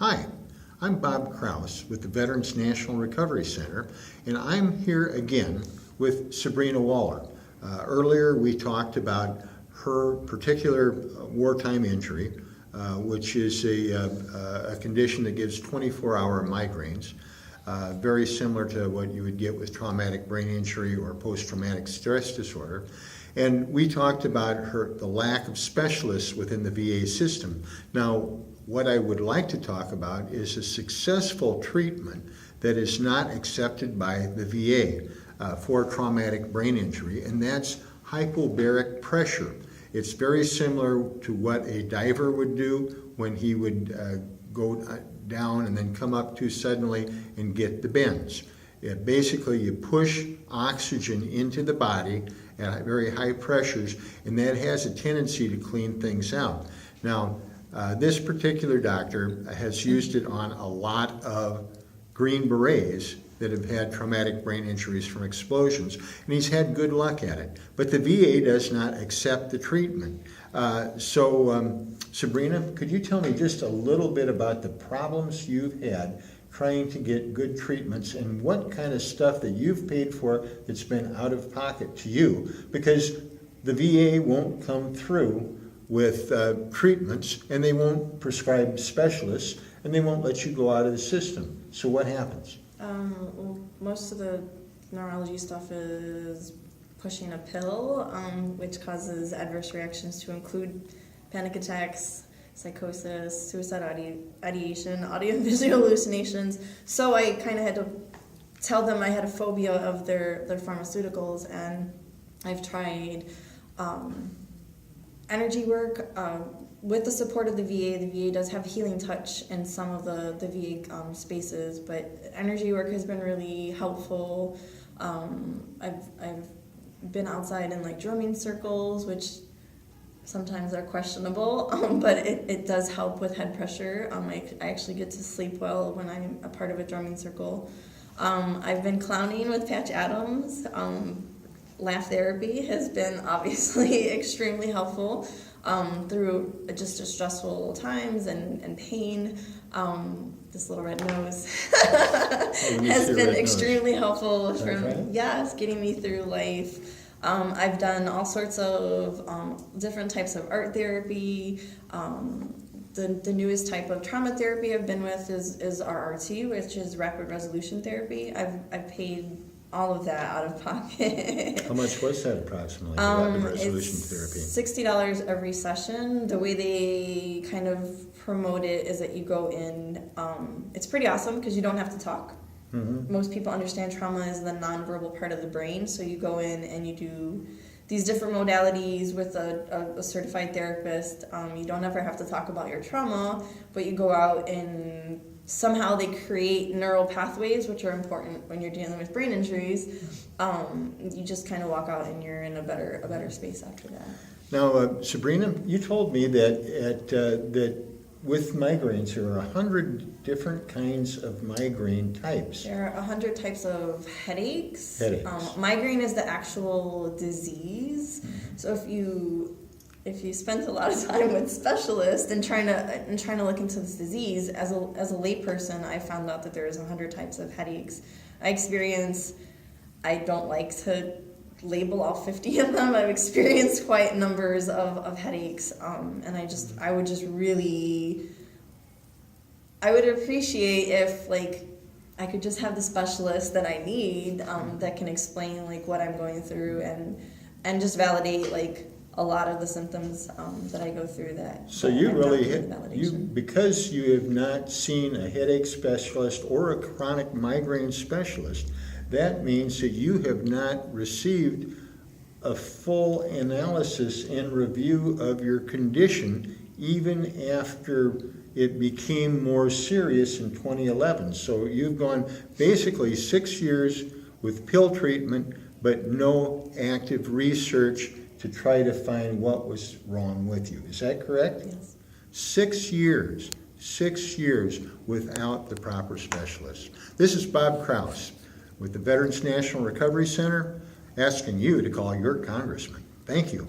Hi, I'm Bob Kraus with the Veterans National Recovery Center, and I'm here again with Sabrina Waller. Earlier we talked about her particular wartime injury, which is a condition that gives 24-hour migraines, very similar to what you would get with traumatic brain injury or post-traumatic stress disorder. And we talked about the lack of specialists within the VA system. Now, what I would like to talk about is a successful treatment that is not accepted by the VA for traumatic brain injury, and that's hypobaric pressure. It's very similar to what a diver would do when he would go down and then come up too suddenly and get the bends. Basically, you push oxygen into the body at very high pressures, and that has a tendency to clean things out. Now, this particular doctor has used it on a lot of Green Berets that have had traumatic brain injuries from explosions, and he's had good luck at it. But the VA does not accept the treatment. Sabrina, could you tell me just a little bit about the problems you've had trying to get good treatments and what kind of stuff that you've paid for that's been out of pocket to you? Because the VA won't come through with treatments, and they won't prescribe specialists, and they won't let you go out of the system. So what happens? Well, most of the neurology stuff is pushing a pill, which causes adverse reactions to include panic attacks, psychosis, suicidal ideation, audio and visual hallucinations. So I kind of had to tell them I had a phobia of their pharmaceuticals, and I've tried energy work. With the support of the VA does have healing touch in some of the VA spaces, but energy work has been really helpful. I've been outside in like drumming circles, which sometimes are questionable, but it does help with head pressure. I actually get to sleep well when I'm a part of a drumming circle. I've been clowning with Patch Adams. Laugh therapy has been obviously extremely helpful through just stressful times and pain. This little red nose has been extremely helpful from getting me through life. I've done all sorts of different types of art therapy. The newest type of trauma therapy I've been with is RRT, which is rapid resolution therapy. I've paid all of that out of pocket. How much was that approximately, rapid resolution therapy? $60 every session. The way they kind of promote it is that you go in, it's pretty awesome because you don't have to talk. Mm-hmm. Most people understand trauma is the nonverbal part of the brain, so you go in and you do these different modalities with a certified therapist. You don't ever have to talk about your trauma, but you go out and somehow they create neural pathways, which are important when you're dealing with brain injuries. You just kind of walk out and you're in a better space after that. Now, Sabrina, you told me that with migraines there are 100 different kinds of migraine types. There are 100 types of headaches. Migraine is the actual disease. Mm-hmm. So if you spend a lot of time with specialists and trying to look into this disease, as a layperson, I found out that there's 100 types of headaches. I don't like to label all 50 of them. I've experienced quite numbers of headaches, and I would appreciate if I could just have the specialist that I need that can explain what I'm going through and just validate a lot of the symptoms that I go through. So because you have not seen a headache specialist or a chronic migraine specialist, that means that you have not received a full analysis and review of your condition even after it became more serious in 2011. So you've gone basically 6 years with pill treatment, but no active research to try to find what was wrong with you. Is that correct? Yes. 6 years without the proper specialist. This is Bob Kraus with the Veterans National Recovery Center asking you to call your congressman. Thank you.